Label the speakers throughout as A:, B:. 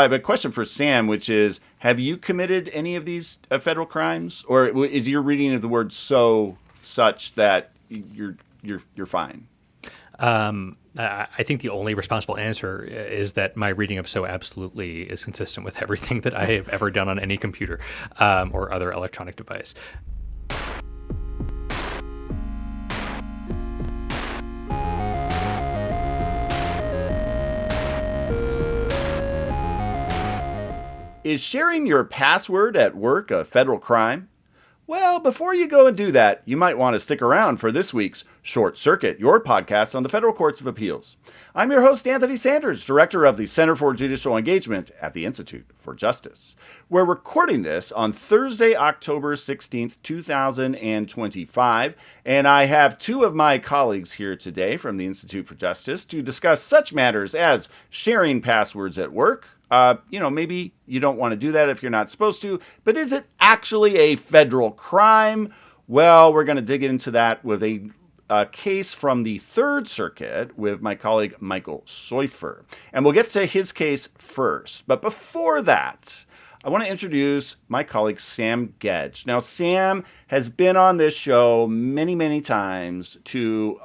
A: I have a question for Sam, which is: have you committed any of these federal crimes, or is your reading of the word "so" such that you're fine?
B: I think the only responsible answer is that my reading of "so" absolutely is consistent with everything that I have ever done on any computer or other electronic device.
A: Is sharing your password at work a federal crime? Well, before you go and do that, you might want to stick around for this week's Short Circuit, your podcast on the Federal Courts of Appeals. I'm your host, Anthony Sanders, director of the Center for Judicial Engagement at the Institute for Justice. We're recording this on Thursday, October 16th, 2025, and I have two of my colleagues here today from the Institute for Justice to discuss such matters as sharing passwords at work. Maybe you don't want to do that if you're not supposed to, but is it actually a federal crime? Well, we're going to dig into that with a case from the Third Circuit with my colleague Michael Soyfer. And we'll get to his case first. But before that, I want to introduce my colleague Sam Gedge. Now, Sam has been on this show many, many times to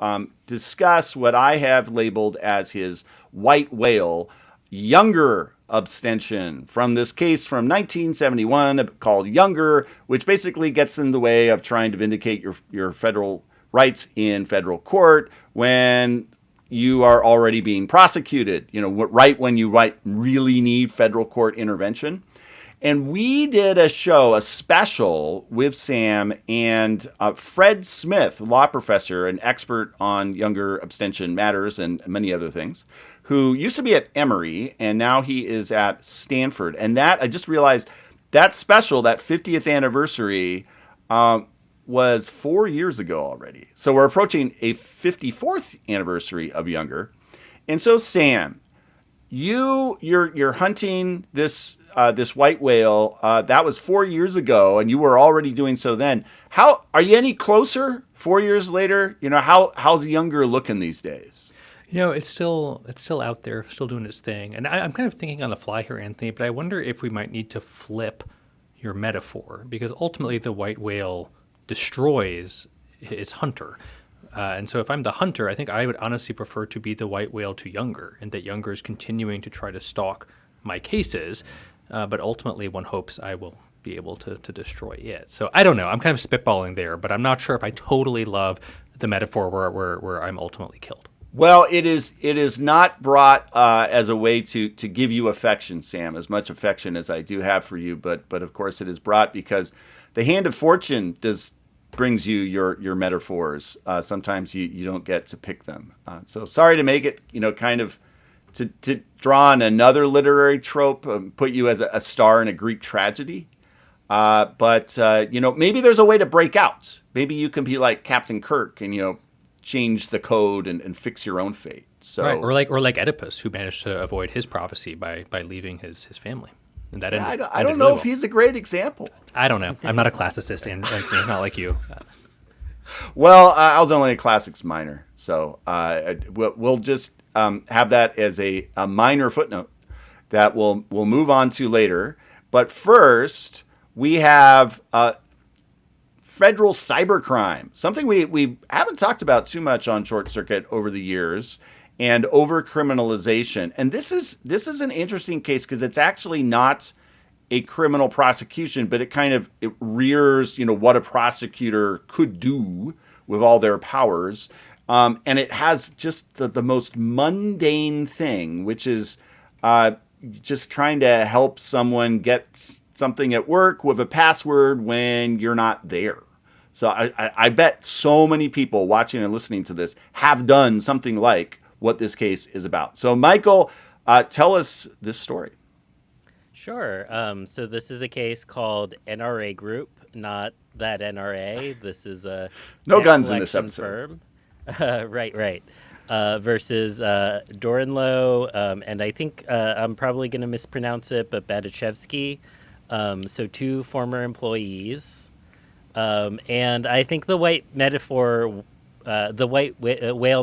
A: discuss what I have labeled as his white whale, Younger abstention, from this case from 1971 called Younger, which basically gets in the way of trying to vindicate your federal rights in federal court when you are already being prosecuted, right when you really need federal court intervention. And we did a special with Sam and Fred Smith, law professor and expert on Younger abstention matters and many other things, who used to be at Emory, and now he is at Stanford. And that, I just realized, that special, that 50th anniversary, was 4 years ago already. So we're approaching a 54th anniversary of Younger. And so, Sam, you're hunting this white whale. That was 4 years ago, and you were already doing so then. How are you any closer 4 years later? How's Younger looking these days?
B: It's still out there, still doing its thing. And I'm kind of thinking on the fly here, Anthony, but I wonder if we might need to flip your metaphor, because ultimately the white whale destroys its hunter. And so if I'm the hunter, I think I would honestly prefer to be the white whale to Younger, and that Younger is continuing to try to stalk my cases, but ultimately one hopes I will be able to destroy it. So I don't know. I'm kind of spitballing there, but I'm not sure if I totally love the metaphor where I'm ultimately killed.
A: Well, it is not brought as a way to give you affection, Sam, as much affection as I do have for you. But of course, it is brought because the hand of fortune brings you your metaphors. Sometimes you don't get to pick them. So sorry to make it, kind of to draw on another literary trope, put you as a star in a Greek tragedy. But maybe there's a way to break out. Maybe you can be like Captain Kirk and, change the code and fix your own fate. So,
B: right. Or like Oedipus, who managed to avoid his prophecy by leaving his family. And that ended,
A: I don't know really if he's a great example.
B: I don't know. I'm not a classicist, Anthony. I'm not like you.
A: Well, I was only a classics minor, so we'll just have that as a minor footnote that we'll move on to later. But first, we have federal cybercrime, something we haven't talked about too much on Short Circuit over the years, and overcriminalization. And this is an interesting case because it's actually not a criminal prosecution, but it rears, what a prosecutor could do with all their powers. And it has just the most mundane thing, which is just trying to help someone get something at work with a password when you're not there. So I bet so many people watching and listening to this have done something like what this case is about. So, Michael, tell us this story.
C: Sure. So this is a case called NRA Group, not that NRA. This is a
A: no guns in this episode.
C: Firm. Right. Versus Dorenlo, and I think I'm probably going to mispronounce it, but Badachevsky. So two former employees. And I think the white whale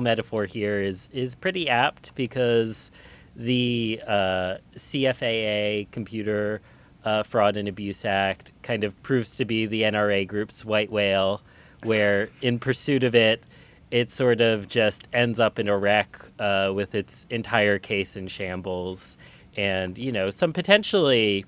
C: metaphor here is pretty apt because the CFAA, Computer Fraud and Abuse Act, kind of proves to be the NRA group's white whale, where in pursuit of it, it sort of just ends up in a wreck with its entire case in shambles, and some potentially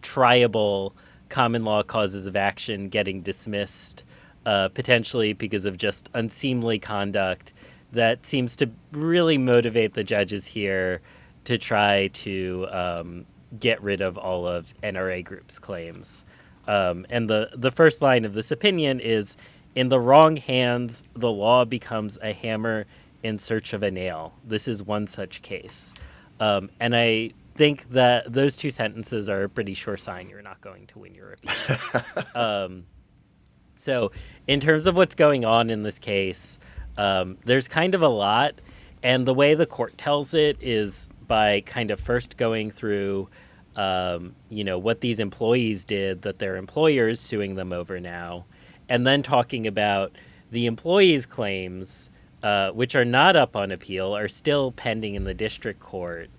C: triable common law causes of action getting dismissed, potentially because of just unseemly conduct that seems to really motivate the judges here to try to get rid of all of NRA Group's claims. And the first line of this opinion is, in the wrong hands, the law becomes a hammer in search of a nail. This is one such case. And I think that those two sentences are a pretty sure sign you're not going to win your appeal. So in terms of what's going on in this case, there's kind of a lot. And the way the court tells it is by kind of first going through, what these employees did that their employer is suing them over now, and then talking about the employees' claims, which are not up on appeal, are still pending in the district court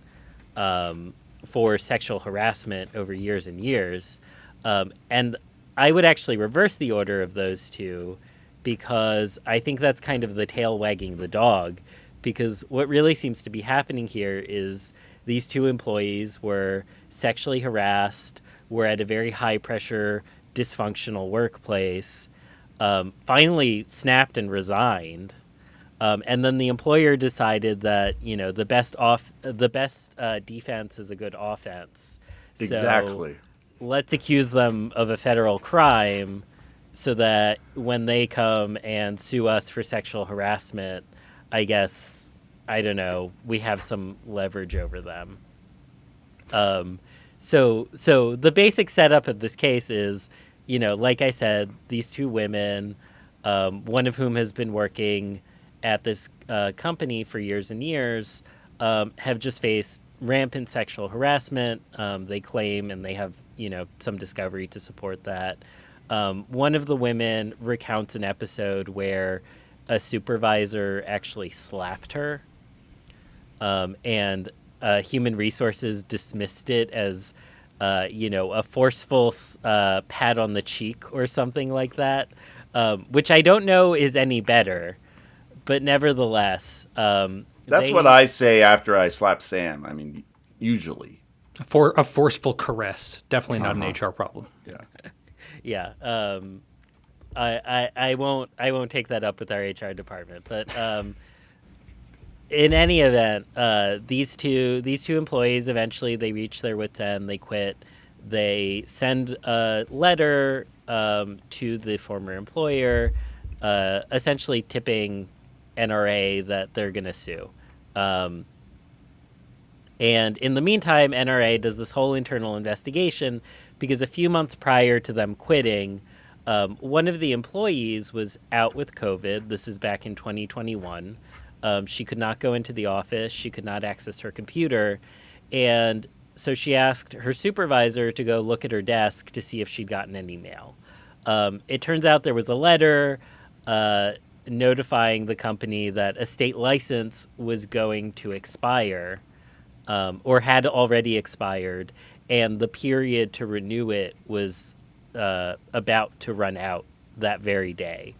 C: for sexual harassment over years and years. And I would actually reverse the order of those two, because I think that's kind of the tail wagging the dog, because what really seems to be happening here is these two employees were sexually harassed, were at a very high pressure, dysfunctional workplace, finally snapped and resigned. And then the employer decided that, the best defense is a good offense.
A: Exactly.
C: So let's accuse them of a federal crime so that when they come and sue us for sexual harassment, I guess, I don't know, we have some leverage over them. So the basic setup of this case is, like I said, these two women, one of whom has been working at this company for years and years, have just faced rampant sexual harassment. They claim, and they have, some discovery to support that. One of the women recounts an episode where a supervisor actually slapped her, and Human Resources dismissed it as, a forceful pat on the cheek or something like that, which I don't know is any better, but nevertheless.
A: That's what I say after I slap Sam. I mean, usually.
B: For a forceful caress, definitely not an HR problem.
A: Yeah.
C: Yeah. I won't take that up with our HR department, but in any event, these two employees eventually they reach their wits' end. They quit. They send a letter to the former employer, essentially tipping NRA that they're going to sue. And in the meantime, NRA does this whole internal investigation because a few months prior to them quitting, one of the employees was out with COVID. This is back in 2021. She could not go into the office. She could not access her computer. And so she asked her supervisor to go look at her desk to see if she'd gotten any mail. It turns out there was a letter notifying the company that a state license was going to expire, or had already expired, and the period to renew it was about to run out that very day.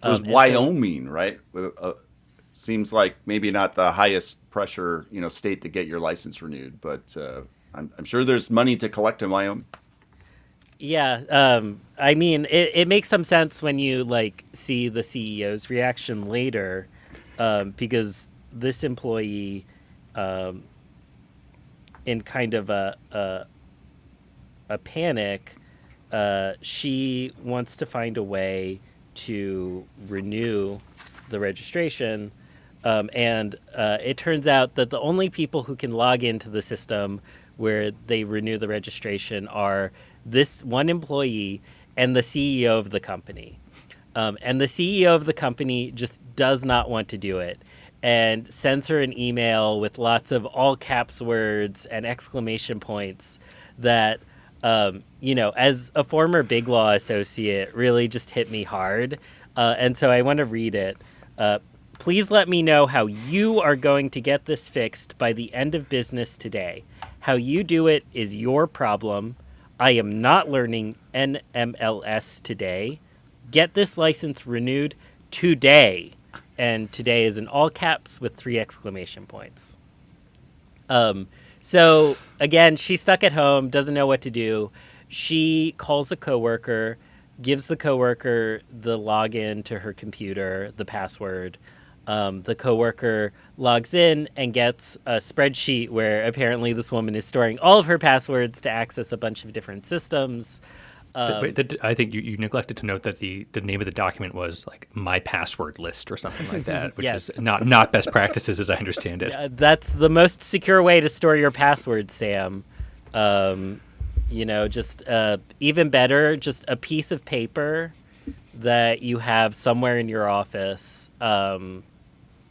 A: It was Wyoming, right? Seems like maybe not the highest pressure, state to get your license renewed, but I'm sure there's money to collect in Wyoming.
C: Yeah, I mean, it makes some sense when you see the CEO's reaction later, because this employee, in kind of a panic, she wants to find a way to renew the registration, and it turns out that the only people who can log into the system where they renew the registration are this one employee and the CEO of the company. And the CEO of the company just does not want to do it and sends her an email with lots of all caps words and exclamation points that, as a former Big Law associate, really just hit me hard. And so I want to read it. Please let me know how you are going to get this fixed by the end of business today. How you do it is your problem. I am not learning NMLS today. Get this license renewed today. And today is in all caps with 3 exclamation points. So again, she's stuck at home, doesn't know what to do. She calls a coworker, gives the coworker the login to her computer, the password. The coworker logs in and gets a spreadsheet where apparently this woman is storing all of her passwords to access a bunch of different systems.
B: I think you neglected to note that the name of the document was like my password list or something like that, which
C: Yes.
B: is not best practices as I understand it.
C: That's the most secure way to store your passwords, Sam. Just even better, just a piece of paper that you have somewhere in your office.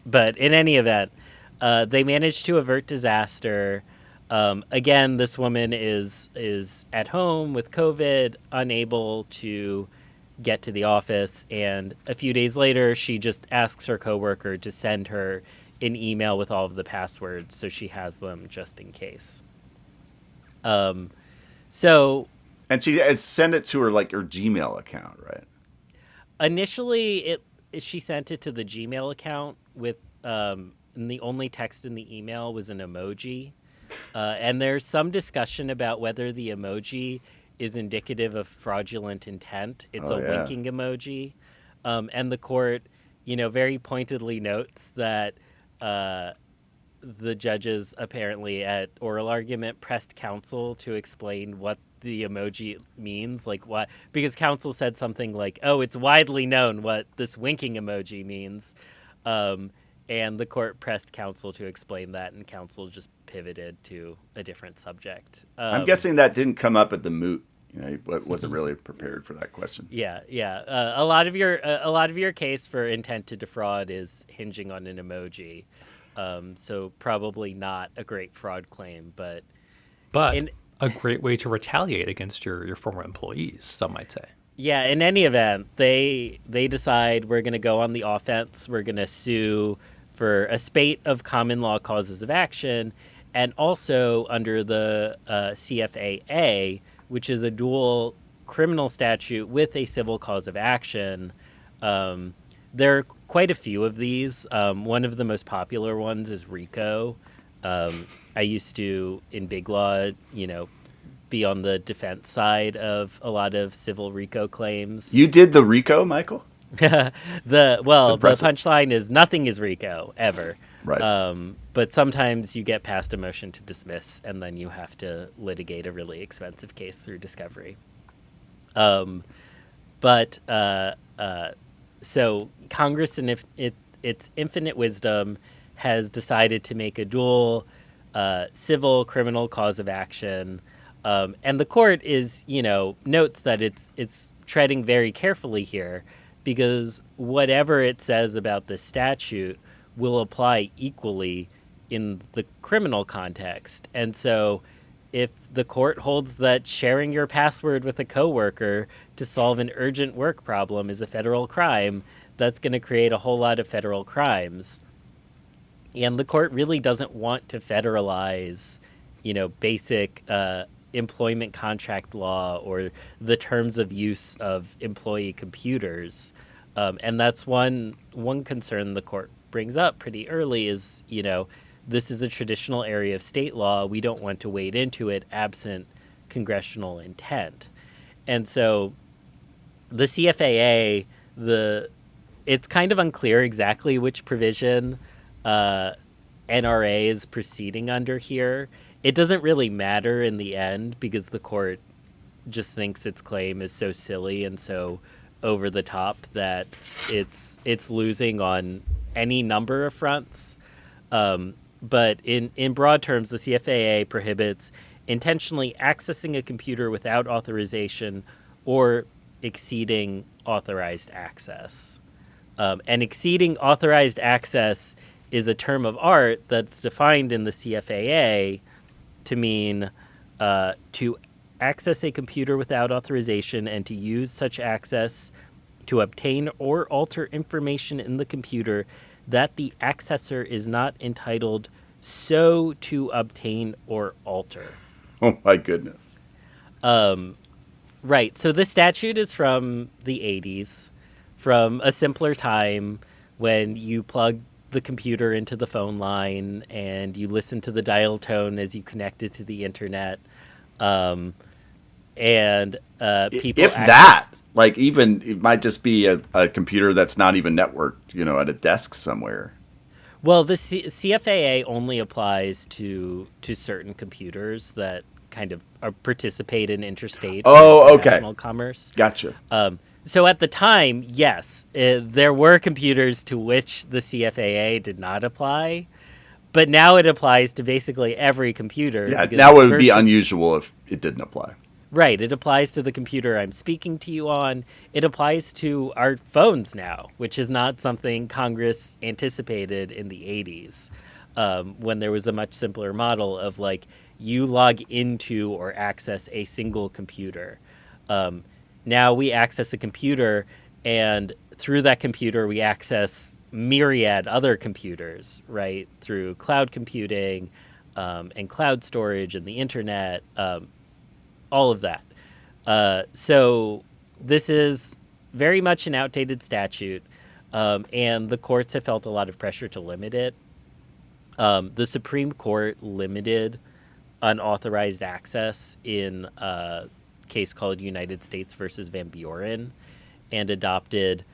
C: But in any event, they managed to avert disaster. Again, this woman is at home with COVID, unable to get to the office, and a few days later, she just asks her coworker to send her an email with all of the passwords so she has them just in case.
A: And she sent it to her like her Gmail account, right?
C: Initially, she sent it to the Gmail account with and the only text in the email was an emoji. And there's some discussion about whether the emoji is indicative of fraudulent intent. It's winking emoji. And the court, very pointedly notes that the judges apparently at oral argument pressed counsel to explain what the emoji means, like what, because counsel said something like, oh, it's widely known what this winking emoji means. And the court pressed counsel to explain that, and counsel just pivoted to a different subject.
A: I'm guessing that didn't come up at the moot. He wasn't really prepared for that question.
C: Yeah. A lot of your case for intent to defraud is hinging on an emoji, so probably not a great fraud claim, but
B: a great way to retaliate against your former employees, some might say.
C: Yeah, in any event, they decide we're going to go on the offense. We're going to sue for a spate of common law causes of action, and also under the CFAA, which is a dual criminal statute with a civil cause of action. There are quite a few of these. One of the most popular ones is RICO. I used to, in Big Law, be on the defense side of a lot of civil RICO claims.
A: You did the RICO, Michael?
C: The punchline is nothing is RICO ever.
A: Right.
C: But sometimes you get past a motion to dismiss, and then you have to litigate a really expensive case through discovery. So Congress, in its infinite wisdom, has decided to make a dual civil criminal cause of action. And the court notes that it's treading very carefully here, because whatever it says about the statute will apply equally in the criminal context. And so if the court holds that sharing your password with a coworker to solve an urgent work problem is a federal crime, that's going to create a whole lot of federal crimes. And the court really doesn't want to federalize, basic employment contract law or the terms of use of employee computers. And that's one concern the court brings up pretty early is, this is a traditional area of state law. We don't want to wade into it absent congressional intent. And so the CFAA, it's kind of unclear exactly which provision NRA is proceeding under here. It doesn't really matter in the end because the court just thinks its claim is so silly and so over the top that it's losing on any number of fronts. But in broad terms, the CFAA prohibits intentionally accessing a computer without authorization or exceeding authorized access. And exceeding authorized access is a term of art that's defined in the CFAA to mean to access a computer without authorization and to use such access to obtain or alter information in the computer that the accessor is not entitled so to obtain or alter.
A: Oh, my goodness.
C: Right. So the statute is from the 80s, from a simpler time when you plug the computer into the phone line and you listen to the dial tone as you connect it to the internet. And people
A: If that, like, even it might just be a computer that's not even networked, at a desk somewhere.
C: Well, the CFAA only applies to certain computers that kind of participate in interstate or international commerce.
A: Gotcha.
C: So at the time, yes, there were computers to which the CFAA did not apply, but now it applies to basically every computer.
A: Yeah, now it would be unusual if it didn't apply.
C: Right. It applies to the computer I'm speaking to you on. It applies to our phones now, which is not something Congress anticipated in the 80s, when there was a much simpler model of like you log into or access a single computer. Now we access a computer, and through that computer we access myriad other computers, right? Through cloud computing and cloud storage and the internet, all of that. So this is very much an outdated statute, and the courts have felt a lot of pressure to limit it. The Supreme Court limited unauthorized access in a case called United States versus Van Buren, and adopted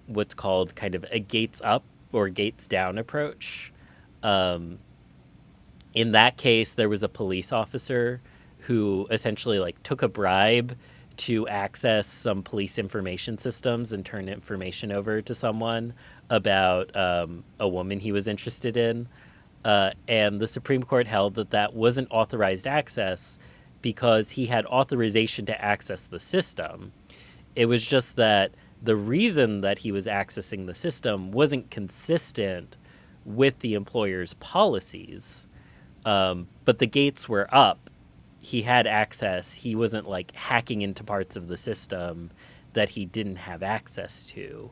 C: what's called kind of a gates up or gates down approach. In that case, there was a police officer who essentially like took a bribe to access some police information systems and turn information over to someone about a woman he was interested in. And the Supreme Court held that that wasn't authorized access because he had authorization to access the system. It was just that the reason that he was accessing the system wasn't consistent with the employer's policies. But the gates were up. He had access. He wasn't like hacking into parts of the system that he didn't have access to.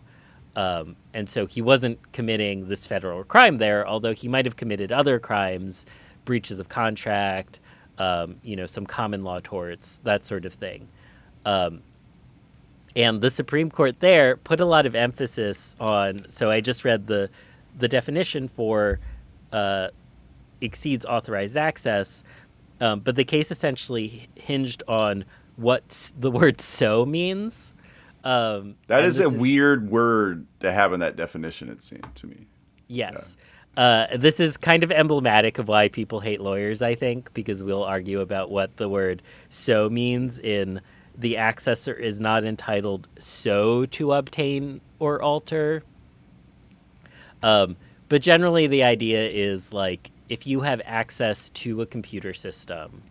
C: And so he wasn't committing this federal crime there, although he might have committed other crimes, breaches of contract, some common law torts, that sort of thing. And the Supreme Court there put a lot of emphasis on, so I just read the definition for exceeds authorized access, but the case essentially hinged on what the word so means.
A: That is a weird word to have in that definition, it seemed to me.
C: Yes. This is kind of emblematic of why people hate lawyers, I think, because we'll argue about what the word so means in the accessor is not entitled so to obtain or alter. But generally the idea is like if you have access to a computer system,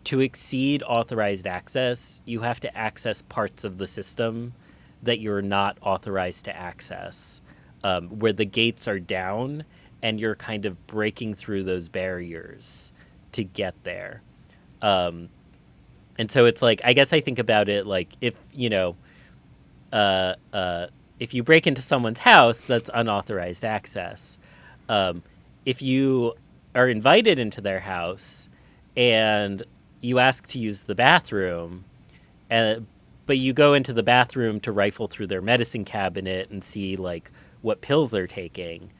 C: to exceed authorized access, you have to access parts of the system that you're not authorized to access, where the gates are down and you're kind of breaking through those barriers to get there. And so it's like, I guess I think about it like if you break into someone's house, that's unauthorized access. If you are invited into their house and you ask to use the bathroom, but you go into the bathroom to rifle through their medicine cabinet and see like what pills they're taking.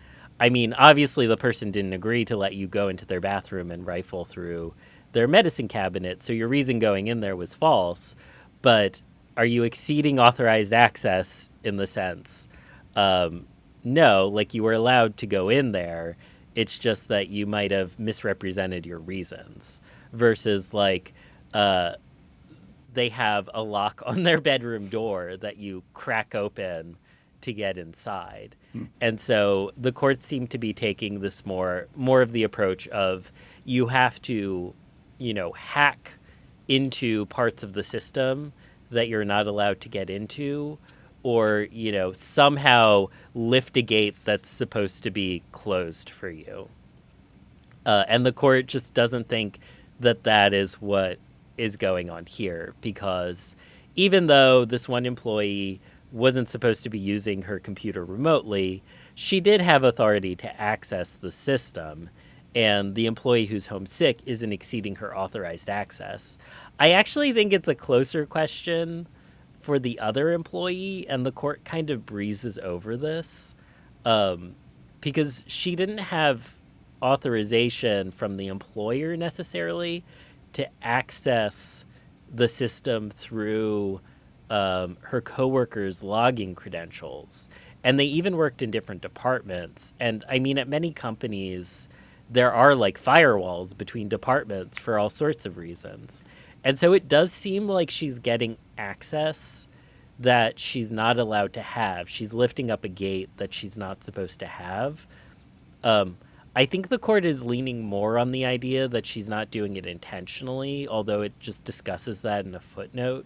C: I mean, obviously the person didn't agree to let you go into their bathroom and rifle through their medicine cabinet, so your reason going in there was false. But are you exceeding authorized access in the sense? No, like you were allowed to go in there. It's just that you might have misrepresented your reasons versus like they have a lock on their bedroom door that you crack open to get inside. And so the courts seem to be taking this more of the approach of you have to, hack into parts of the system that you're not allowed to get into, or, somehow lift a gate that's supposed to be closed for you. And the court just doesn't think that that is what is going on here, because even though this one employee wasn't supposed to be using her computer remotely, she did have authority to access the system, and the employee who's home sick isn't exceeding her authorized access. I actually think it's a closer question for the other employee, and the court kind of breezes over this because she didn't have authorization from the employer necessarily to access the system through her coworkers' logging credentials. And they even worked in different departments. And I mean, at many companies, there are like firewalls between departments for all sorts of reasons. And so it does seem like she's getting access that she's not allowed to have. She's lifting up a gate that she's not supposed to have. I think the court is leaning more on the idea that she's not doing it intentionally, although it just discusses that in a footnote.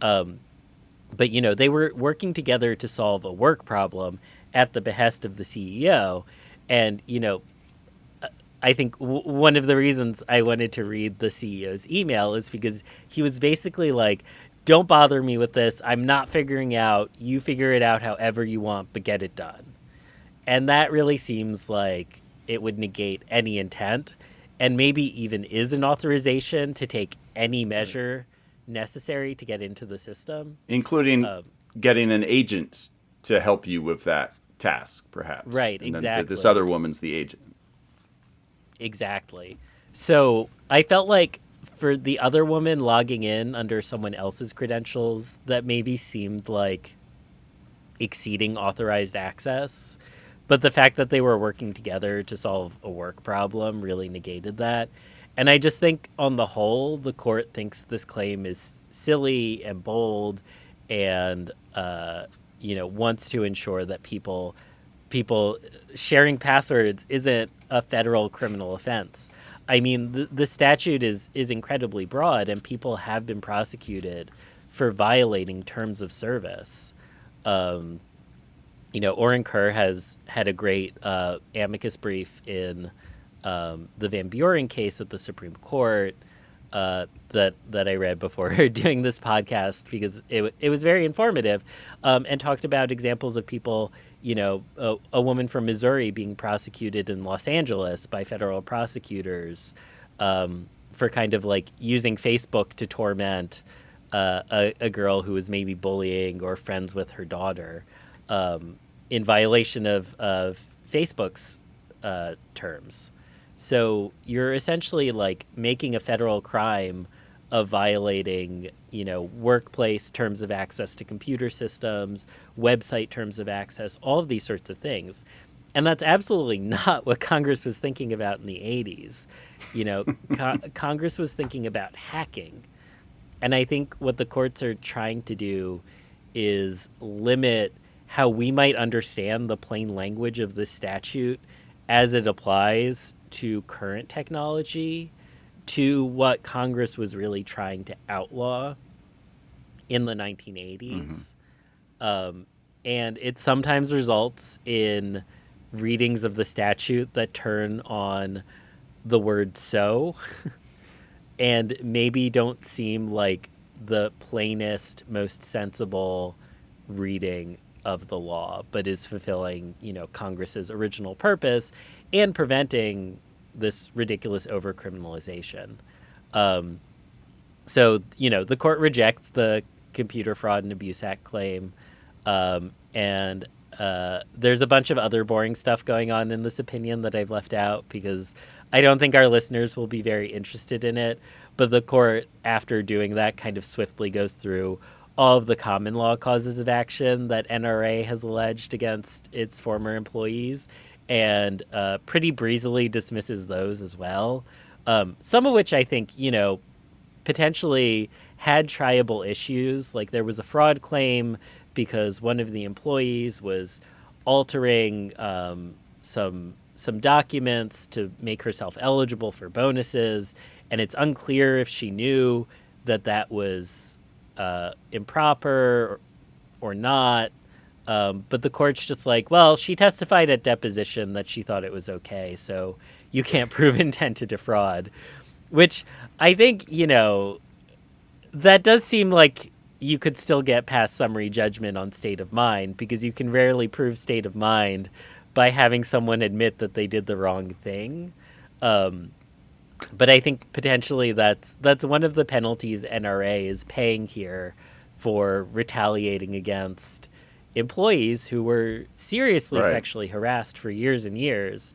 C: But, you know, they were working together to solve a work problem at the behest of the CEO. And, you know, I think one of the reasons I wanted to read the CEO's email is because he was basically like, don't bother me with this. I'm not figuring out. You figure it out however you want, but get it done. And that really seems like it would negate any intent, and maybe even is an authorization to take any measure necessary to get into the system.
A: Including getting an agent to help you with that task, perhaps.
C: Right,
A: and
C: exactly.
A: Then this other woman's the agent.
C: Exactly. So I felt like for the other woman logging in under someone else's credentials, that maybe seemed like exceeding authorized access. But the fact that they were working together to solve a work problem really negated that. And I just think on the whole, the court thinks this claim is silly and bold and, you know, wants to ensure that people sharing passwords isn't a federal criminal offense. I mean, the statute is incredibly broad, and people have been prosecuted for violating terms of service. You know, Oren Kerr has had a great amicus brief in the Van Buren case at the Supreme Court that I read before doing this podcast because it was very informative and talked about examples of people, you know, a woman from Missouri being prosecuted in Los Angeles by federal prosecutors for kind of like using Facebook to torment a girl who was maybe bullying or friends with her daughter in violation of Facebook's terms. So you're essentially like making a federal crime of violating, you know, workplace terms of access to computer systems, website terms of access, all of these sorts of things. And that's absolutely not what Congress was thinking about in the 80s. You know, Congress was thinking about hacking. And I think what the courts are trying to do is limit how we might understand the plain language of the statute as it applies to current technology, to what Congress was really trying to outlaw in the 1980s. And it sometimes results in readings of the statute that turn on the word so and maybe don't seem like the plainest, most sensible reading of the law, but is fulfilling, you know, Congress's original purpose and preventing this ridiculous over-criminalization. So, you know, the court rejects the Computer Fraud and Abuse Act claim. And there's a bunch of other boring stuff going on in this opinion that I've left out because I don't think our listeners will be very interested in it. But the court, after doing that, kind of swiftly goes through all of the common law causes of action that NRA has alleged against its former employees and pretty breezily dismisses those as well. Some of which I think, you know, potentially had triable issues. Like there was a fraud claim because one of the employees was altering some documents to make herself eligible for bonuses, and it's unclear if she knew that was improper or not. But the court's just like, well, she testified at deposition that she thought it was okay, so you can't prove intent to defraud. Which I think, you know, that does seem like, you could still get past summary judgment on state of mind, because you can rarely prove state of mind by having someone admit that they did the wrong thing. But I think potentially that's one of the penalties NRA is paying here for retaliating against employees who were seriously
A: Right.
C: sexually harassed for years and years,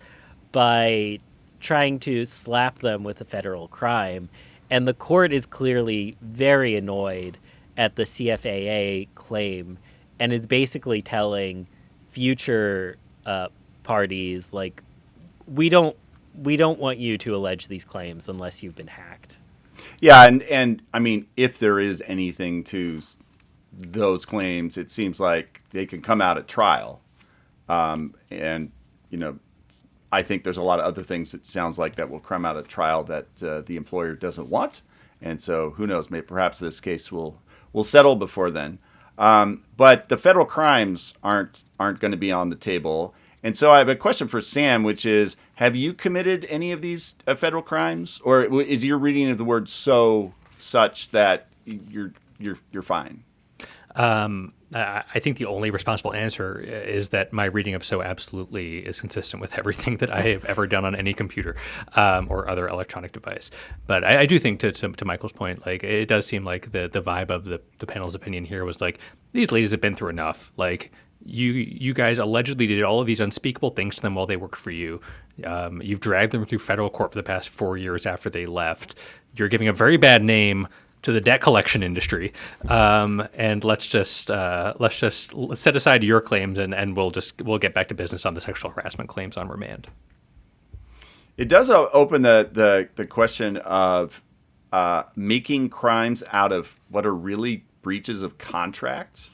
C: by trying to slap them with a federal crime. And the court is clearly very annoyed at the CFAA claim, and is basically telling future parties, like, we don't want you to allege these claims unless you've been hacked.
A: Yeah, and I mean, if there is anything to those claims, it seems like they can come out at trial. And, you know, I think there's a lot of other things it sounds like that will come out at trial that the employer doesn't want. And so who knows, maybe perhaps this case will settle before then. But the federal crimes aren't going to be on the table. And so I have a question for Sam, which is, have you committed any of these federal crimes, or is your reading of the word such that you're fine?
B: I think the only responsible answer is that my reading of so absolutely is consistent with everything that I have ever done on any computer or other electronic device. But I do think, to Michael's point, like, it does seem like the vibe of the panel's opinion here was like, these ladies have been through enough. Like, you guys allegedly did all of these unspeakable things to them while they worked for you. You've dragged them through federal court for the past 4 years after they left. You're giving a very bad name to the debt collection industry, and let's just set aside your claims, and we'll get back to business on the sexual harassment claims on remand.
A: It does open the question of making crimes out of what are really breaches of contracts.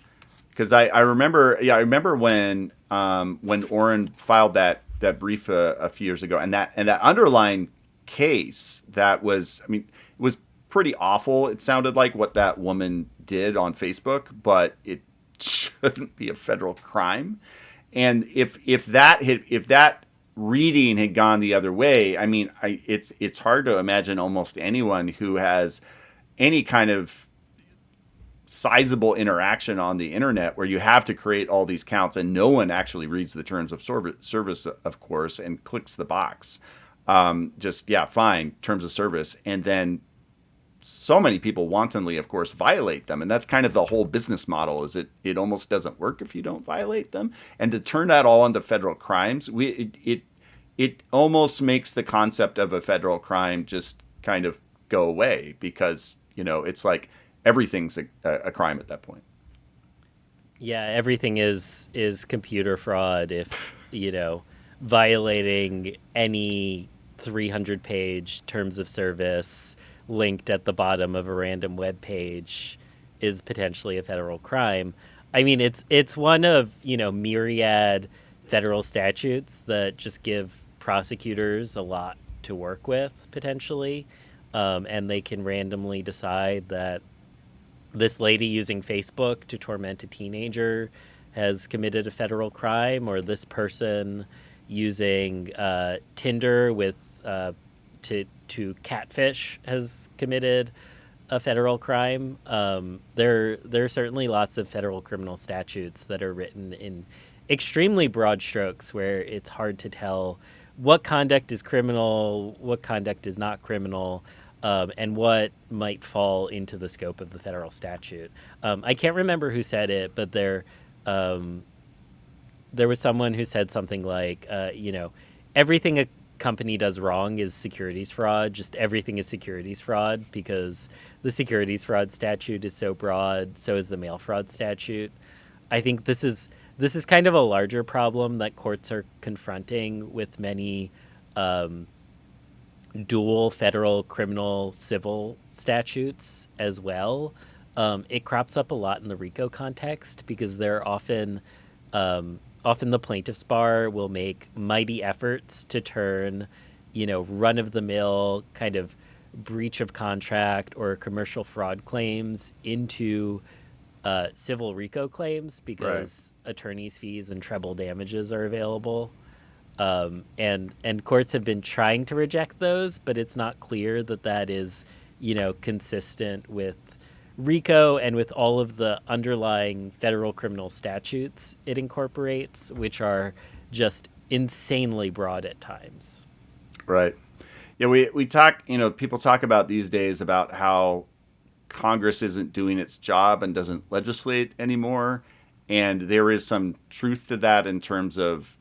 A: Because I remember when Orrin filed that brief a few years ago, and that underlying case that was, I mean, it was pretty awful. It sounded like what that woman did on Facebook, but it shouldn't be a federal crime. And if that reading had gone the other way, I mean, it's hard to imagine almost anyone who has any kind of sizable interaction on the internet where you have to create all these counts and no one actually reads the terms of service, of course, and clicks the box. Fine, terms of service. And then so many people wantonly, of course, violate them. And that's kind of the whole business model, is it almost doesn't work if you don't violate them. And to turn that all into federal crimes, it almost makes the concept of a federal crime just kind of go away, because, you know, it's like everything's a crime at that point.
C: Yeah, everything is computer fraud if, you know, violating any 300-page terms of service linked at the bottom of a random web page is potentially a federal crime. I mean, it's one of, you know, myriad federal statutes that just give prosecutors a lot to work with, potentially, and they can randomly decide that this lady using Facebook to torment a teenager has committed a federal crime, or this person using Tinder with to catfish has committed a federal crime. There are certainly lots of federal criminal statutes that are written in extremely broad strokes, where it's hard to tell what conduct is criminal, what conduct is not criminal, and what might fall into the scope of the federal statute. I can't remember who said it, but there was someone who said something like, everything a company does wrong is securities fraud. Just everything is securities fraud, because the securities fraud statute is so broad. So is the mail fraud statute. I think this is kind of a larger problem that courts are confronting with many dual federal criminal civil statutes as well. It crops up a lot in the RICO context, because they're often the plaintiff's bar will make mighty efforts to turn, run-of-the-mill kind of breach of contract or commercial fraud claims into civil RICO claims, because attorney's fees and treble damages are available. And courts have been trying to reject those, but it's not clear that is, consistent with RICO and with all of the underlying federal criminal statutes it incorporates, which are just insanely broad at times.
A: Right. Yeah, we talk, people talk about these days about how Congress isn't doing its job and doesn't legislate anymore. And there is some truth to that in terms of,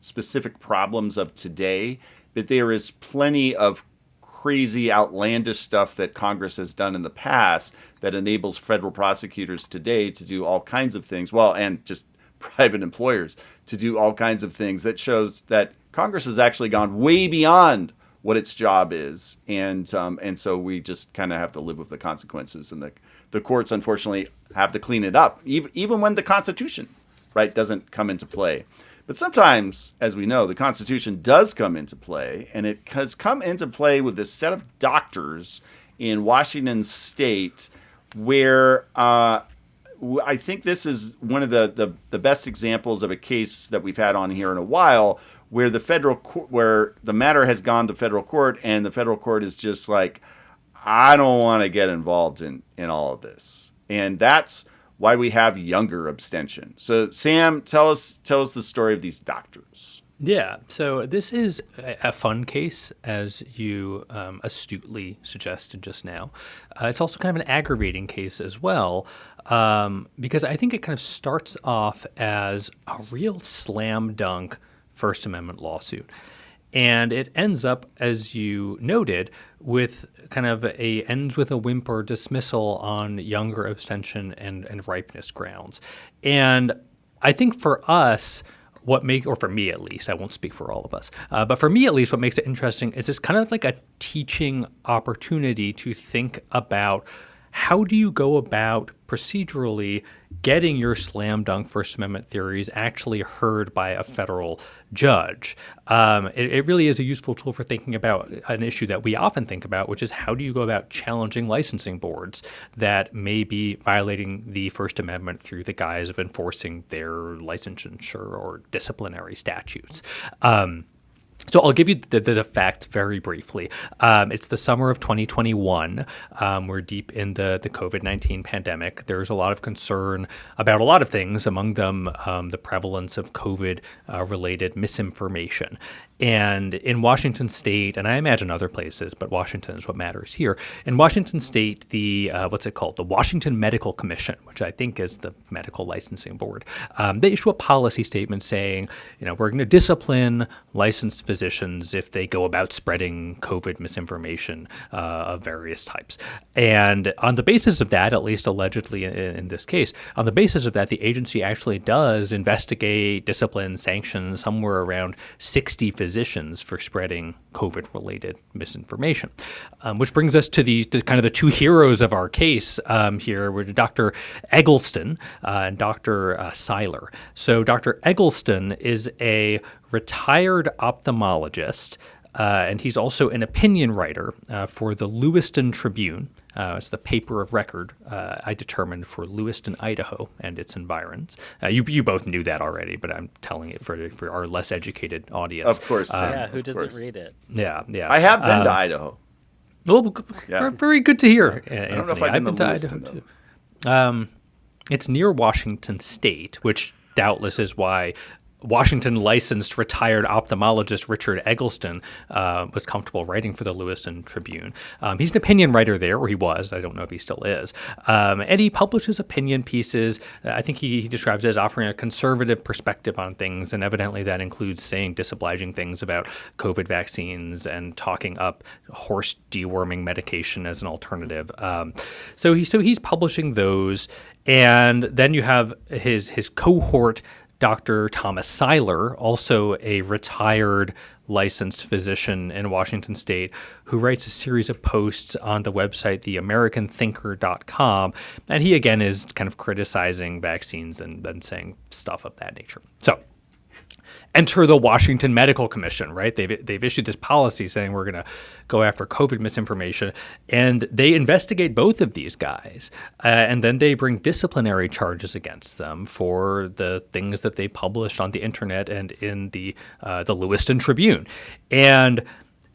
A: specific problems of today. But there is plenty of crazy, outlandish stuff that Congress has done in the past that enables federal prosecutors today to do all kinds of things. Well, and just private employers to do all kinds of things that shows that Congress has actually gone way beyond what its job is, and so we just kind of have to live with the consequences, and the courts unfortunately have to clean it up, even when the Constitution, right, doesn't come into play. But sometimes, as we know, the Constitution does come into play, and it has come into play with this set of doctors in Washington State, where I think this is one of the best examples of a case that we've had on here in a while, where where the matter has gone to federal court, and the federal court is just like, I don't want to get involved in all of this, and that's why we have younger abstention. So, Sam, tell us the story of these doctors.
B: Yeah, so this is a fun case, as you astutely suggested just now. It's also kind of an aggravating case as well, because I think it kind of starts off as a real slam dunk First Amendment lawsuit. And it ends up, as you noted, with kind of ends with a whimper dismissal on younger abstention and ripeness grounds. And I think for us, or for me at least, I won't speak for all of us, but for me at least, what makes it interesting is it's kind of like a teaching opportunity to think about how do you go about procedurally getting your slam dunk First Amendment theories actually heard by a federal judge. It really is a useful tool for thinking about an issue that we often think about, which is how do you go about challenging licensing boards that may be violating the First Amendment through the guise of enforcing their licensure or disciplinary statutes. So I'll give you the facts very briefly. It's the summer of 2021. We're deep in the COVID-19 pandemic. There's a lot of concern about a lot of things, among them the prevalence of COVID-related misinformation. And in Washington State, and I imagine other places, but Washington is what matters here. In Washington State, the the Washington Medical Commission, which I think is the medical licensing board, they issue a policy statement saying, we're going to discipline licensed physicians if they go about spreading COVID misinformation of various types. And on the basis of that, at least allegedly in this case, on the basis of that, the agency actually does investigate, discipline, sanction somewhere around 60 physicians for spreading COVID-related misinformation, which brings us to the kind of the two heroes of our case here, were Dr. Eggleston and Dr. Seiler. So Dr. Eggleston is a retired ophthalmologist, and he's also an opinion writer for the Lewiston Tribune. It's the paper of record, I determined, for Lewiston, Idaho, and its environs. You both knew that already, but I'm telling it for our less educated audience.
A: Of course.
C: Who doesn't read it?
B: Yeah.
A: I have been to Idaho.
B: Well, very good to hear.
A: I don't know if I've been to Lewiston,
B: too. It's near Washington State, which doubtless is why Washington licensed retired ophthalmologist Richard Eggleston was comfortable writing for the Lewiston Tribune. He's an opinion writer there, or he was. I don't know if he still is. And he publishes opinion pieces. I think he describes it as offering a conservative perspective on things, and evidently that includes saying disobliging things about COVID vaccines and talking up horse deworming medication as an alternative. So he's publishing those, and then you have his cohort, Dr. Thomas Seiler, also a retired licensed physician in Washington State, who writes a series of posts on the website, theamericanthinker.com. And he, again, is kind of criticizing vaccines and saying stuff of that nature. So enter the Washington Medical Commission, right? They've issued this policy saying we're going to go after COVID misinformation, and they investigate both of these guys, and then they bring disciplinary charges against them for the things that they published on the internet and in the Lewiston Tribune. And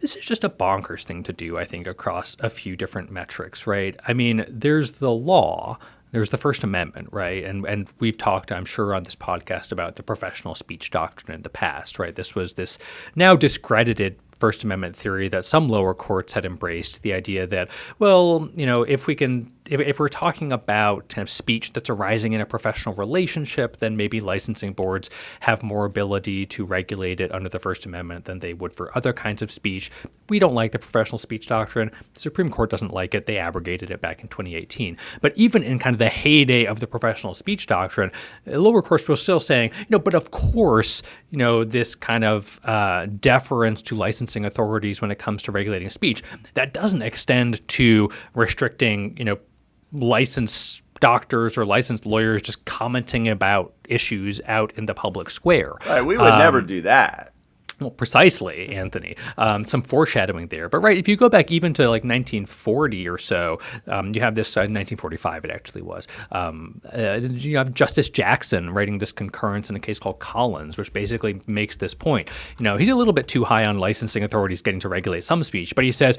B: this is just a bonkers thing to do, I think, across a few different metrics, right? I mean, there's the law, there's the First Amendment, right? And we've talked, I'm sure, on this podcast about the professional speech doctrine in the past, right? This was this now discredited First Amendment theory that some lower courts had embraced, the idea that, well, if we're talking about kind of speech that's arising in a professional relationship, then maybe licensing boards have more ability to regulate it under the First Amendment than they would for other kinds of speech. We don't like the professional speech doctrine. The Supreme Court doesn't like it. They abrogated it back in 2018. But even in kind of the heyday of the professional speech doctrine, lower courts were still saying, but of course, this kind of deference to licensing authorities when it comes to regulating speech, that doesn't extend to restricting, licensed doctors or licensed lawyers just commenting about issues out in the public square.
A: Right, we would never do that.
B: Well, precisely, Anthony. Some foreshadowing there. But right, if you go back even to like 1940 or so, you have this, 1945 it actually was, you have Justice Jackson writing this concurrence in a case called Collins, which basically makes this point. He's a little bit too high on licensing authorities getting to regulate some speech, but he says,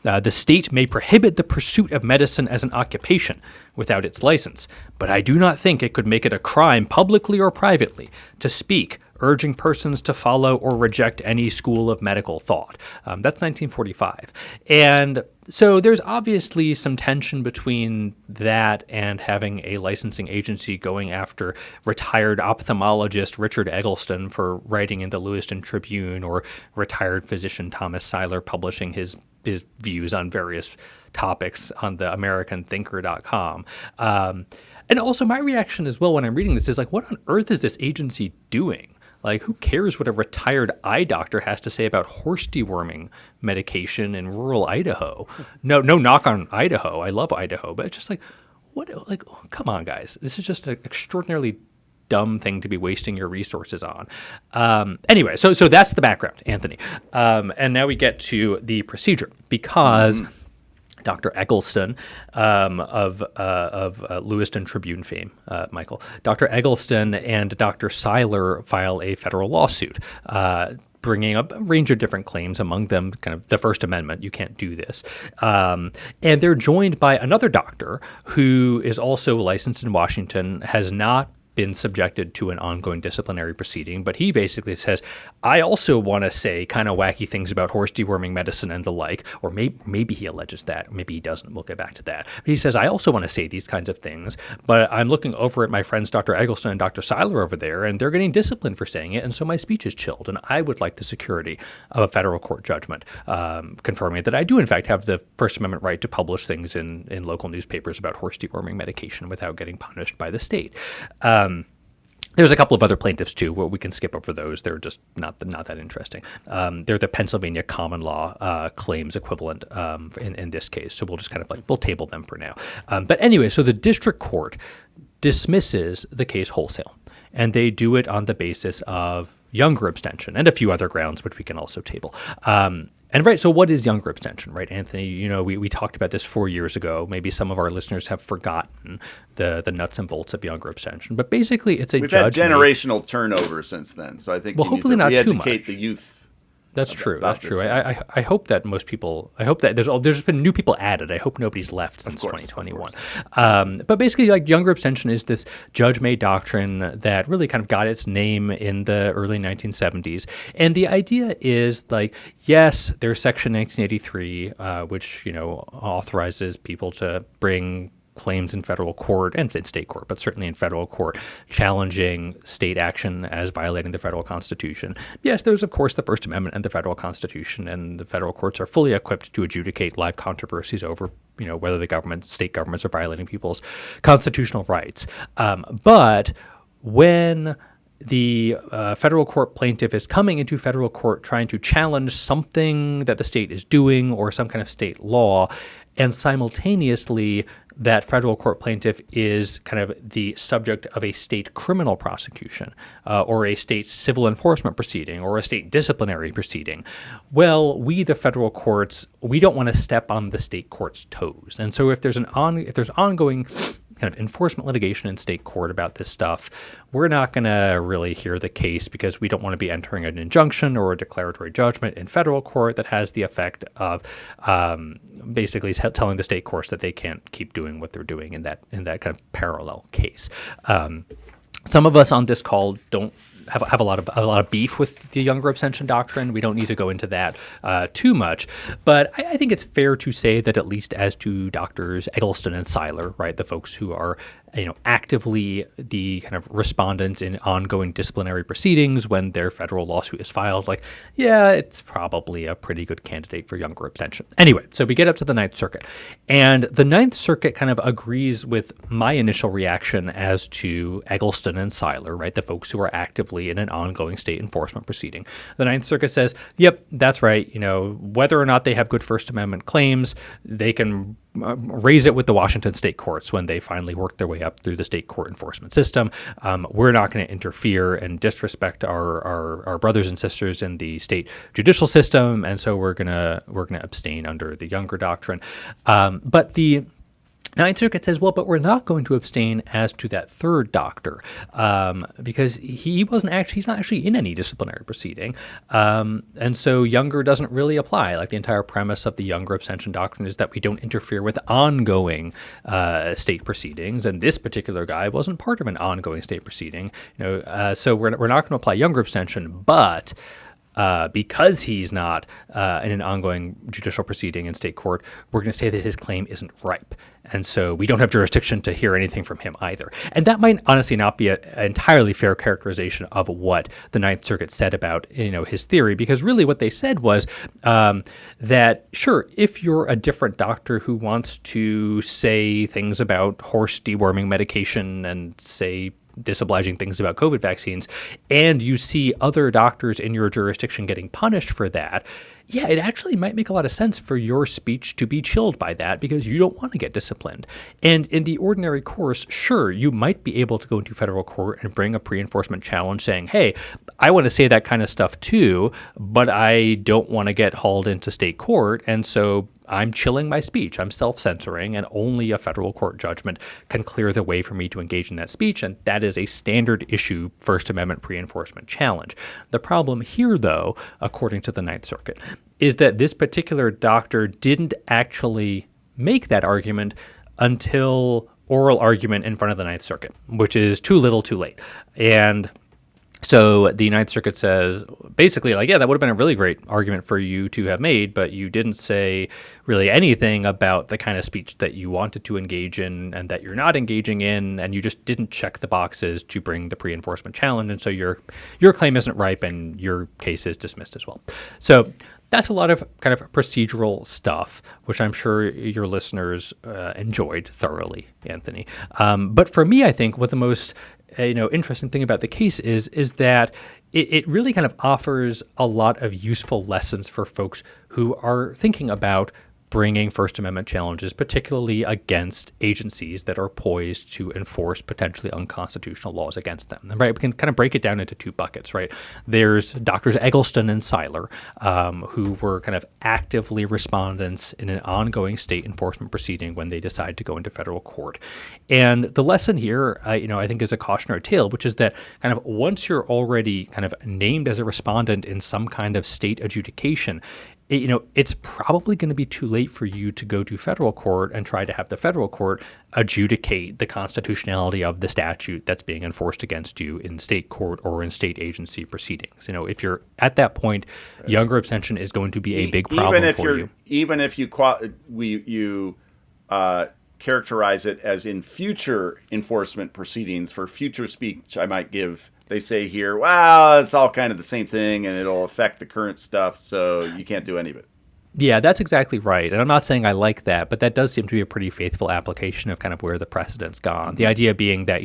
B: the state may prohibit the pursuit of medicine as an occupation without its license, but I do not think it could make it a crime publicly or privately to speak, urging persons to follow or reject any school of medical thought. That's 1945. And so there's obviously some tension between that and having a licensing agency going after retired ophthalmologist Richard Eggleston for writing in the Lewiston Tribune, or retired physician Thomas Seiler publishing his views on various topics on the AmericanThinker.com. And also my reaction as well when I'm reading this is like, what on earth is this agency doing? Like, who cares what a retired eye doctor has to say about horse deworming medication in rural Idaho? No knock on Idaho. I love Idaho. But it's just like, what? Like, come on, guys. This is just an extraordinarily dumb thing to be wasting your resources on. Anyway, so that's the background, Anthony. And now we get to the procedure, because Dr. Eggleston of Lewiston Tribune fame, Michael. Dr. Eggleston and Dr. Seiler file a federal lawsuit bringing up a range of different claims, among them kind of the First Amendment. You can't do this. And they're joined by another doctor who is also licensed in Washington, has not been subjected to an ongoing disciplinary proceeding, but he basically says, I also want to say kind of wacky things about horse deworming medicine and the like, or maybe he alleges that, maybe he doesn't, we'll get back to that. But he says, I also want to say these kinds of things, but I'm looking over at my friends Dr. Eggleston and Dr. Seiler over there, and they're getting disciplined for saying it, and so my speech is chilled, and I would like the security of a federal court judgment confirming that I do in fact have the First Amendment right to publish things in local newspapers about horse deworming medication without getting punished by the state. There's a couple of other plaintiffs too. Well, we can skip over those. They're just not that interesting. They're the Pennsylvania common law claims equivalent in this case. So we'll just kind of we'll table them for now. But anyway, so the district court dismisses the case wholesale, and they do it on the basis of Younger abstention and a few other grounds, which we can also table. And right, so what is Younger abstention, right, Anthony? We talked about this 4 years ago. Maybe some of our listeners have forgotten the nuts and bolts of Younger abstention. But basically, it's
A: We've had generational turnover since then, so I think
B: hopefully not too much.
A: Re-educate the youth.
B: That's true. That's true. I hope that most people. I hope that there's been new people added. I hope nobody's left since 2021. But basically, Younger abstention is this judge-made doctrine that really kind of got its name in the early 1970s. And the idea is yes, there's Section 1983, which authorizes people to bring claims in federal court and in state court, but certainly in federal court, challenging state action as violating the federal Constitution. Yes, there's, of course, the First Amendment and the federal Constitution, and the federal courts are fully equipped to adjudicate live controversies over, whether the state governments are violating people's constitutional rights. But when the federal court plaintiff is coming into federal court trying to challenge something that the state is doing or some kind of state law, and simultaneously that federal court plaintiff is kind of the subject of a state criminal prosecution or a state civil enforcement proceeding or a state disciplinary proceeding. Well, we, the federal courts, we don't want to step on the state court's toes. And so if there's ongoing kind of enforcement litigation in state court about this stuff, we're not going to really hear the case because we don't want to be entering an injunction or a declaratory judgment in federal court that has the effect of basically telling the state courts that they can't keep doing what they're doing in that kind of parallel case. Some of us on this call don't have a lot of beef with the younger abstention doctrine. We don't need to go into that too much, but I think it's fair to say that at least as to Doctors Eggleston and Seiler, right, the folks who are actively the kind of respondents in ongoing disciplinary proceedings when their federal lawsuit is filed, like, yeah, it's probably a pretty good candidate for younger abstention. Anyway, so we get up to the Ninth Circuit, and the Ninth Circuit kind of agrees with my initial reaction as to Eggleston and Seiler, right, the folks who are actively in an ongoing state enforcement proceeding. The Ninth Circuit says, yep, that's right. Whether or not they have good First Amendment claims, they can raise it with the Washington state courts when they finally work their way up through the state court enforcement system. We're not going to interfere and disrespect our brothers and sisters in the state judicial system, and so we're gonna abstain under the younger doctrine. But the Ninth Circuit says, well, but we're not going to abstain as to that third doctor because he's not actually in any disciplinary proceeding. And so younger doesn't really apply. Like the entire premise of the younger abstention doctrine is that we don't interfere with ongoing state proceedings. And this particular guy wasn't part of an ongoing state proceeding. So we're not going to apply younger abstention, but because he's not in an ongoing judicial proceeding in state court, we're going to say that his claim isn't ripe. And so we don't have jurisdiction to hear anything from him either. And that might honestly not be an entirely fair characterization of what the Ninth Circuit said about his theory, because really what they said was that, sure, if you're a different doctor who wants to say things about horse deworming medication and say disobliging things about COVID vaccines, and you see other doctors in your jurisdiction getting punished for that, yeah, it actually might make a lot of sense for your speech to be chilled by that because you don't want to get disciplined. And in the ordinary course, sure, you might be able to go into federal court and bring a pre-enforcement challenge saying, hey, I want to say that kind of stuff too, but I don't want to get hauled into state court, and so I'm chilling my speech. I'm self-censoring, and only a federal court judgment can clear the way for me to engage in that speech, and that is a standard issue First Amendment pre-enforcement challenge. The problem here, though, according to the Ninth Circuit, is that this particular doctor didn't actually make that argument until oral argument in front of the Ninth Circuit, which is too little too late. And so the Ninth Circuit says basically, like, yeah, that would have been a really great argument for you to have made, but you didn't say really anything about the kind of speech that you wanted to engage in and that you're not engaging in, and you just didn't check the boxes to bring the pre-enforcement challenge, and so your claim isn't ripe and your case is dismissed as well. So that's a lot of kind of procedural stuff, which I'm sure your listeners enjoyed thoroughly, Anthony. But for me, I think what the most interesting thing about the case is that it really kind of offers a lot of useful lessons for folks who are thinking about bringing First Amendment challenges, particularly against agencies that are poised to enforce potentially unconstitutional laws against them. Right? We can kind of break it down into two buckets, right? There's Doctors Eggleston and Seiler, who were kind of actively respondents in an ongoing state enforcement proceeding when they decide to go into federal court. And the lesson here, I think is a cautionary tale, which is that kind of once you're already kind of named as a respondent in some kind of state adjudication, it's probably going to be too late for you to go to federal court and try to have the federal court adjudicate the constitutionality of the statute that's being enforced against you in state court or in state agency proceedings. If you're at that point, right, younger abstention is going to be a big problem for you.
A: Even if you characterize it as in future enforcement proceedings for future speech I might give, they say here, well, it's all kind of the same thing and it'll affect the current stuff, so you can't do any of it.
B: Yeah, that's exactly right. And I'm not saying I like that, but that does seem to be a pretty faithful application of kind of where the precedent's gone. The idea being that,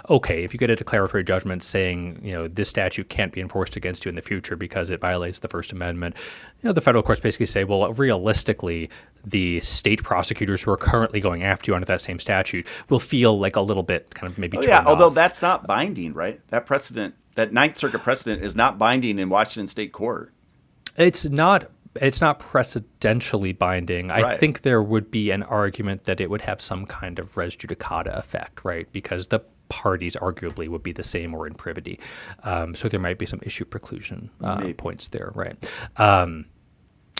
B: okay, if you get a declaratory judgment saying, this statute can't be enforced against you in the future because it violates the First Amendment, the federal courts basically say, well, realistically, the state prosecutors who are currently going after you under that same statute will feel like a little bit kind of maybe turned off.
A: Although that's not binding, right? That precedent, that Ninth Circuit precedent is not binding in Washington State Court.
B: It's not it's not precedentially binding. I
A: Right.
B: think there would be an argument that it would have some kind of res judicata effect, right? Because the parties arguably would be the same or in privity. So there might be some issue preclusion points there, right?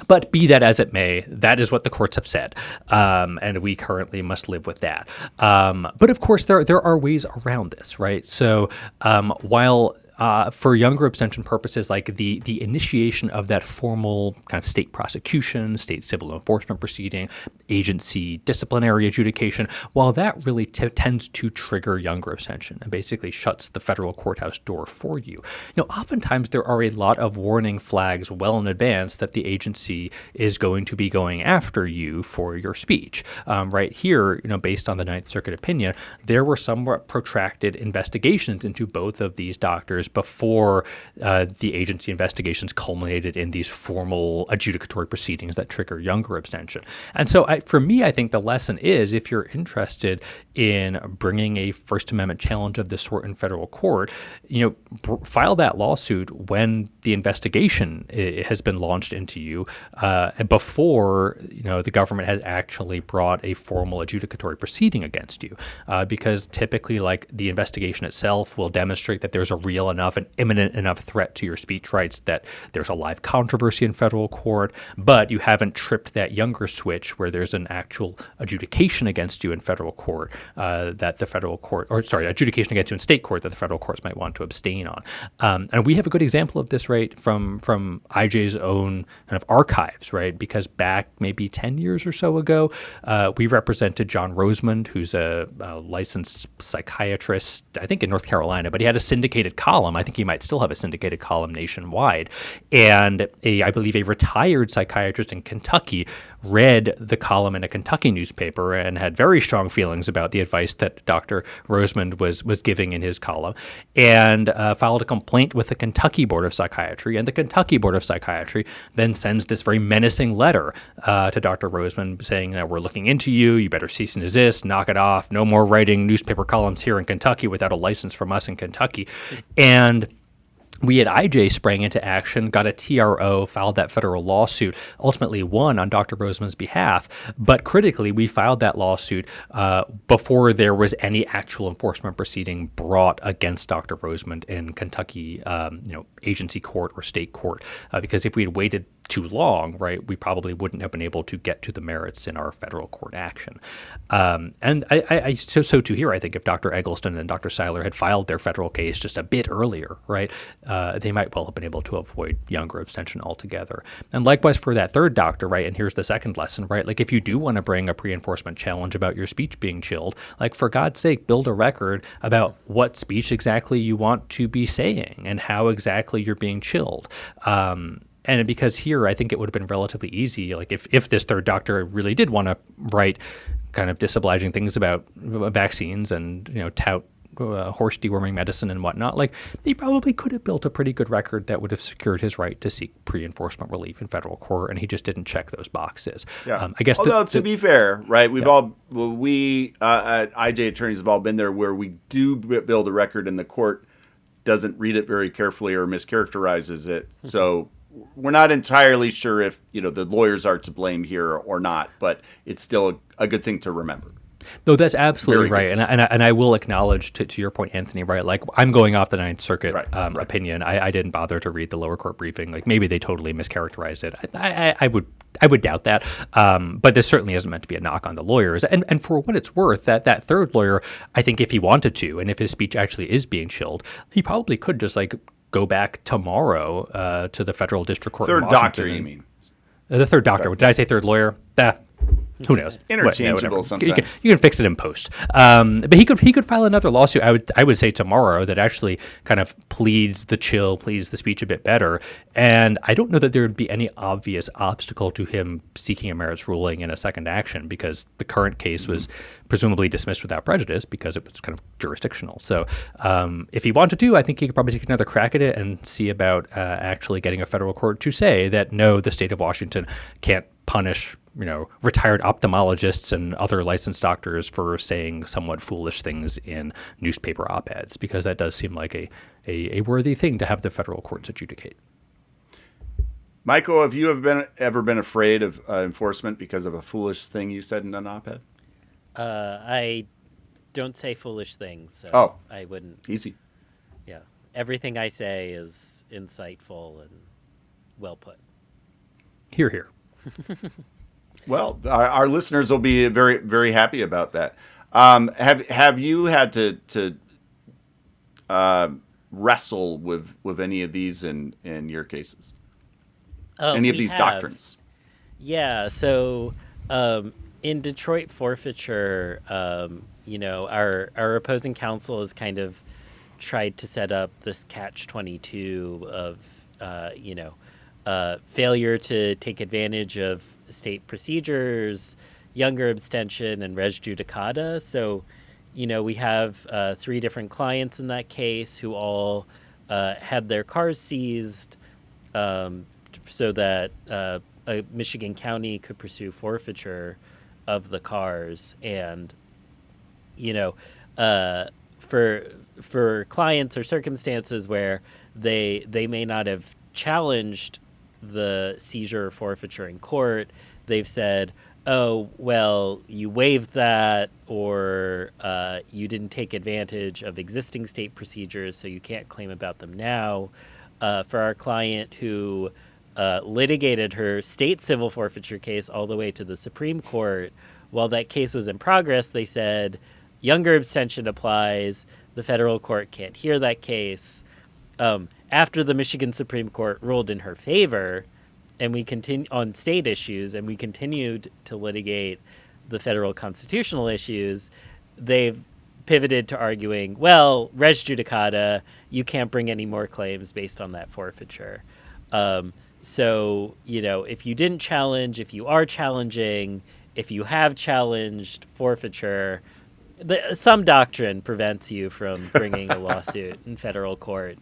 B: But be that as it may, that is what the courts have said, and we currently must live with that. But of course, there are ways around this, right? So while for younger abstention purposes, like the initiation of that formal kind of state prosecution, state civil enforcement proceeding, agency disciplinary adjudication, while that really tends to trigger younger abstention and basically shuts the federal courthouse door for you, oftentimes there are a lot of warning flags well in advance that the agency is going to be going after you for your speech. Right here, based on the Ninth Circuit opinion, there were somewhat protracted investigations into both of these doctors before the agency investigations culminated in these formal adjudicatory proceedings that trigger younger abstention. And so for me, I think the lesson is, if you're interested in bringing a First Amendment challenge of this sort in federal court, file that lawsuit when the investigation has been launched into you, before the government has actually brought a formal adjudicatory proceeding against you, because typically, like, the investigation itself will demonstrate that there's a real enough and imminent enough threat to your speech rights that there's a live controversy in federal court, but you haven't tripped that younger switch where there's an actual adjudication against you in federal court that the federal court, adjudication against you in state court that the federal courts might want to abstain on. And we have a good example of this, right, from IJ's own kind of archives, right, because back maybe 10 years or so ago, we represented John Rosemond, who's a licensed psychiatrist, I think in North Carolina, but he had a syndicated column. I think he might still have a syndicated column nationwide. And I believe a retired psychiatrist in Kentucky read the column in a Kentucky newspaper and had very strong feelings about the advice that Dr. Rosemond was giving in his column, and filed a complaint with the Kentucky Board of Psychiatry. And the Kentucky Board of Psychiatry then sends this very menacing letter to Dr. Rosemond saying, we're looking into you, you better cease and desist, knock it off, no more writing newspaper columns here in Kentucky without a license from us in Kentucky. And we at IJ sprang into action, got a TRO, filed that federal lawsuit, ultimately won on Dr. Rosemond's behalf. But critically, we filed that lawsuit before there was any actual enforcement proceeding brought against Dr. Rosemond in Kentucky, agency court or state court. Because if we had waited too long, right, we probably wouldn't have been able to get to the merits in our federal court action. And so too here, I think if Dr. Eggleston and Dr. Seiler had filed their federal case just a bit earlier, right, they might well have been able to avoid younger abstention altogether. And likewise for that third doctor, right, and here's the second lesson, right, like if you do want to bring a pre-enforcement challenge about your speech being chilled, like for God's sake, build a record about what speech exactly you want to be saying and how exactly you're being chilled. And because here, I think it would have been relatively easy, like if this third doctor really did want to write kind of disobliging things about vaccines and, tout horse deworming medicine and whatnot, like he probably could have built a pretty good record that would have secured his right to seek pre-enforcement relief in federal court, and he just didn't check those boxes.
A: Yeah.
B: I guess.
A: Although to be fair, right, we at IJ attorneys have all been there where we do build a record and the court doesn't read it very carefully or mischaracterizes it. So we're not entirely sure if the lawyers are to blame here or not, but it's still a good thing to remember.
B: No, that's absolutely right, and I will acknowledge to your point, Anthony. Right, like I'm going off the Ninth Circuit opinion. I didn't bother to read the lower court briefing. Like maybe they totally mischaracterized it. I would doubt that. But this certainly isn't meant to be a knock on the lawyers. And for what it's worth, that third lawyer, I think if he wanted to, and if his speech actually is being chilled, he probably could just go back tomorrow to the federal district court.
A: Third doctor, you mean?
B: The third doctor. Did I say third lawyer? Who knows?
A: Interchangeable sometimes.
B: You can fix it in post. But he could file another lawsuit. I would say tomorrow that actually kind of pleads the chill, pleads the speech a bit better. And I don't know that there would be any obvious obstacle to him seeking a merits ruling in a second action, because the current case was presumably dismissed without prejudice because it was kind of jurisdictional. So if he wanted to, I think he could probably take another crack at it and see about actually getting a federal court to say that no, the state of Washington can't punish retired ophthalmologists and other licensed doctors for saying somewhat foolish things in newspaper op-eds, because that does seem like a worthy thing to have the federal courts adjudicate.
A: Michael, have you ever been afraid of enforcement because of a foolish thing you said in an op-ed?
C: I don't say foolish things, so
A: Oh,
C: I wouldn't.
A: easy.
C: Yeah, everything I say is insightful and well put.
B: Hear, hear.
A: Well, our listeners will be very, very happy about that. Have you had to wrestle with any of these in your cases? Any of
C: We
A: these
C: have.
A: doctrines?
C: Yeah, so in Detroit forfeiture, our opposing counsel has kind of tried to set up this catch-22 of failure to take advantage of state procedures, younger abstention, and res judicata. So, we have 3 different clients in that case who all had their cars seized so that a Michigan county could pursue forfeiture of the cars. And, for clients or circumstances where they may not have challenged the seizure or forfeiture in court, they've said, oh, well, you waived that, or you didn't take advantage of existing state procedures, so you can't claim about them now. For our client who litigated her state civil forfeiture case all the way to the Supreme Court, while that case was in progress, they said younger abstention applies. The federal court can't hear that case. After the Michigan Supreme Court ruled in her favor, and we continue on state issues, and we continued to litigate the federal constitutional issues, they've pivoted to arguing, well, res judicata, you can't bring any more claims based on that forfeiture. So, if you didn't challenge, if you are challenging, if you have challenged forfeiture, some doctrine prevents you from bringing a lawsuit in federal court.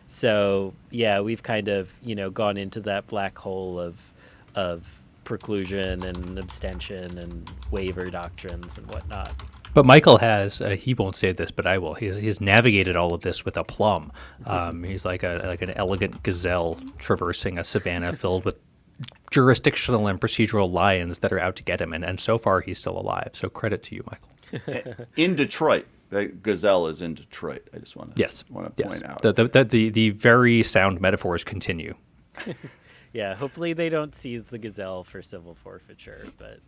C: So, yeah, we've kind of, gone into that black hole of preclusion and abstention and waiver doctrines and whatnot.
B: But Michael has, he won't say this, but I will. He's navigated all of this with aplomb. He's like an elegant gazelle traversing a savanna filled with jurisdictional and procedural lions that are out to get him. And so far, he's still alive. So credit to you, Michael.
A: In Detroit. The gazelle is in Detroit. I just want to point out.
B: The very sound metaphors continue.
C: Yeah, hopefully they don't seize the gazelle for civil forfeiture, but...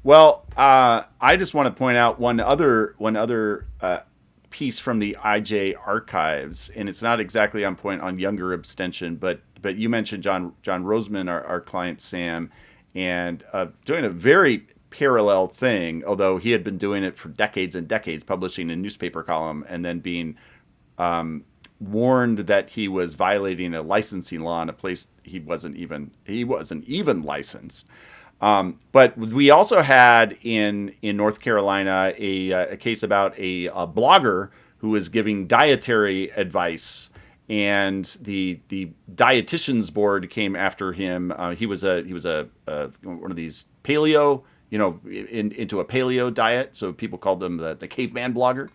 A: Well, I just want to point out one other piece from the IJ archives, and it's not exactly on point on younger abstention, but you mentioned John Roseman, our client Sam, and doing a very parallel thing, although he had been doing it for decades and decades, publishing a newspaper column and then being warned that he was violating a licensing law in a place he wasn't even licensed. But we also had in North Carolina a case about a blogger who was giving dietary advice, and the dietitians board came after him. He was one of these paleo, into a paleo diet, so people called them the caveman blogger,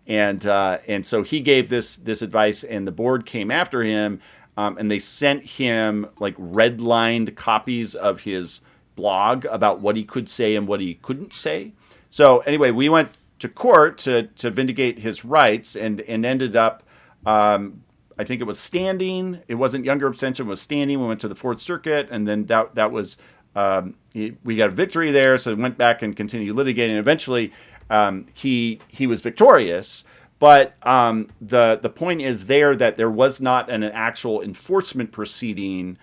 A: and so he gave this advice, and the board came after him, and they sent him like redlined copies of his blog about what he could say and what he couldn't say. So anyway, we went to court to vindicate his rights, and ended up, I think it was standing. It wasn't younger abstention, it was standing. We went to the Fourth Circuit, and then that was we got a victory there. So we went back and continued litigating. Eventually, he was victorious. But the point is that there was not an actual enforcement proceeding,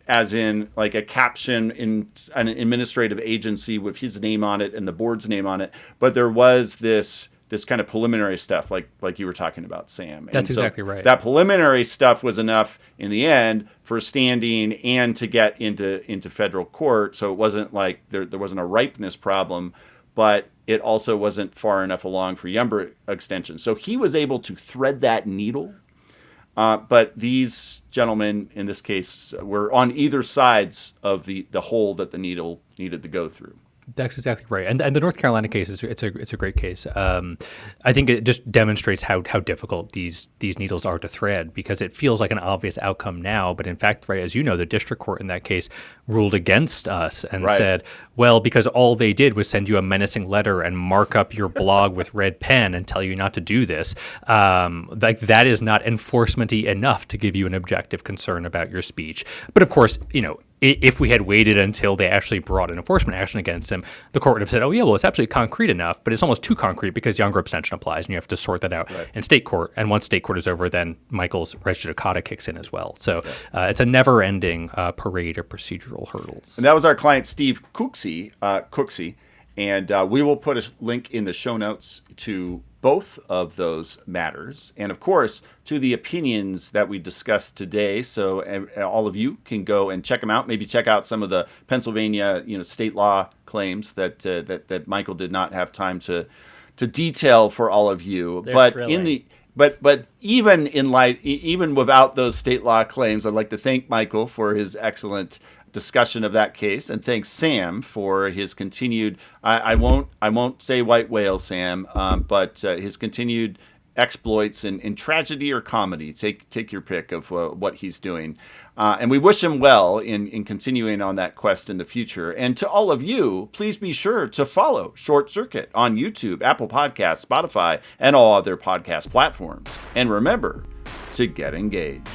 A: as in like a caption in an administrative agency with his name on it and the board's name on it. But there was this kind of preliminary stuff, like you were talking about, Sam.
B: That's exactly right.
A: That preliminary stuff was enough in the end for standing and to get into federal court. So it wasn't like there wasn't a ripeness problem, but it also wasn't far enough along for younger extension. So he was able to thread that needle. But these gentlemen, in this case, were on either sides of the hole that the needle needed to go through.
B: That's exactly right. And the North Carolina case it's a great case. I think it just demonstrates how difficult these needles are to thread, because it feels like an obvious outcome now, but in fact, right, as you know, the district court in that case ruled against us and said, well, because all they did was send you a menacing letter and mark up your blog with red pen and tell you not to do this. Like that is not enforcement-y enough to give you an objective concern about your speech. But of course, if we had waited until they actually brought an enforcement action against him, the court would have said, oh, yeah, well, it's absolutely concrete enough, but it's almost too concrete because younger abstention applies, and you have to sort that out in state court. And once state court is over, then Michael's res judicata kicks in as well. So it's a never-ending parade of procedural hurdles.
A: And that was our client, Steve Cooksey. And we will put a link in the show notes to both of those matters, and of course to the opinions that we discussed today. So all of you can go and check them out. Maybe check out some of the Pennsylvania, state law claims that Michael did not have time to detail for all of you.
C: They're thrilling.
A: But even without those state law claims, I'd like to thank Michael for his excellent discussion of that case, and thanks Sam for his continued I won't say white whale, Sam, but his continued exploits in tragedy or comedy. Take your pick of what he's doing, and we wish him well in continuing on that quest in the future. And to all of you, please be sure to follow Short Circuit on YouTube, Apple Podcasts, Spotify, and all other podcast platforms. And remember to get engaged.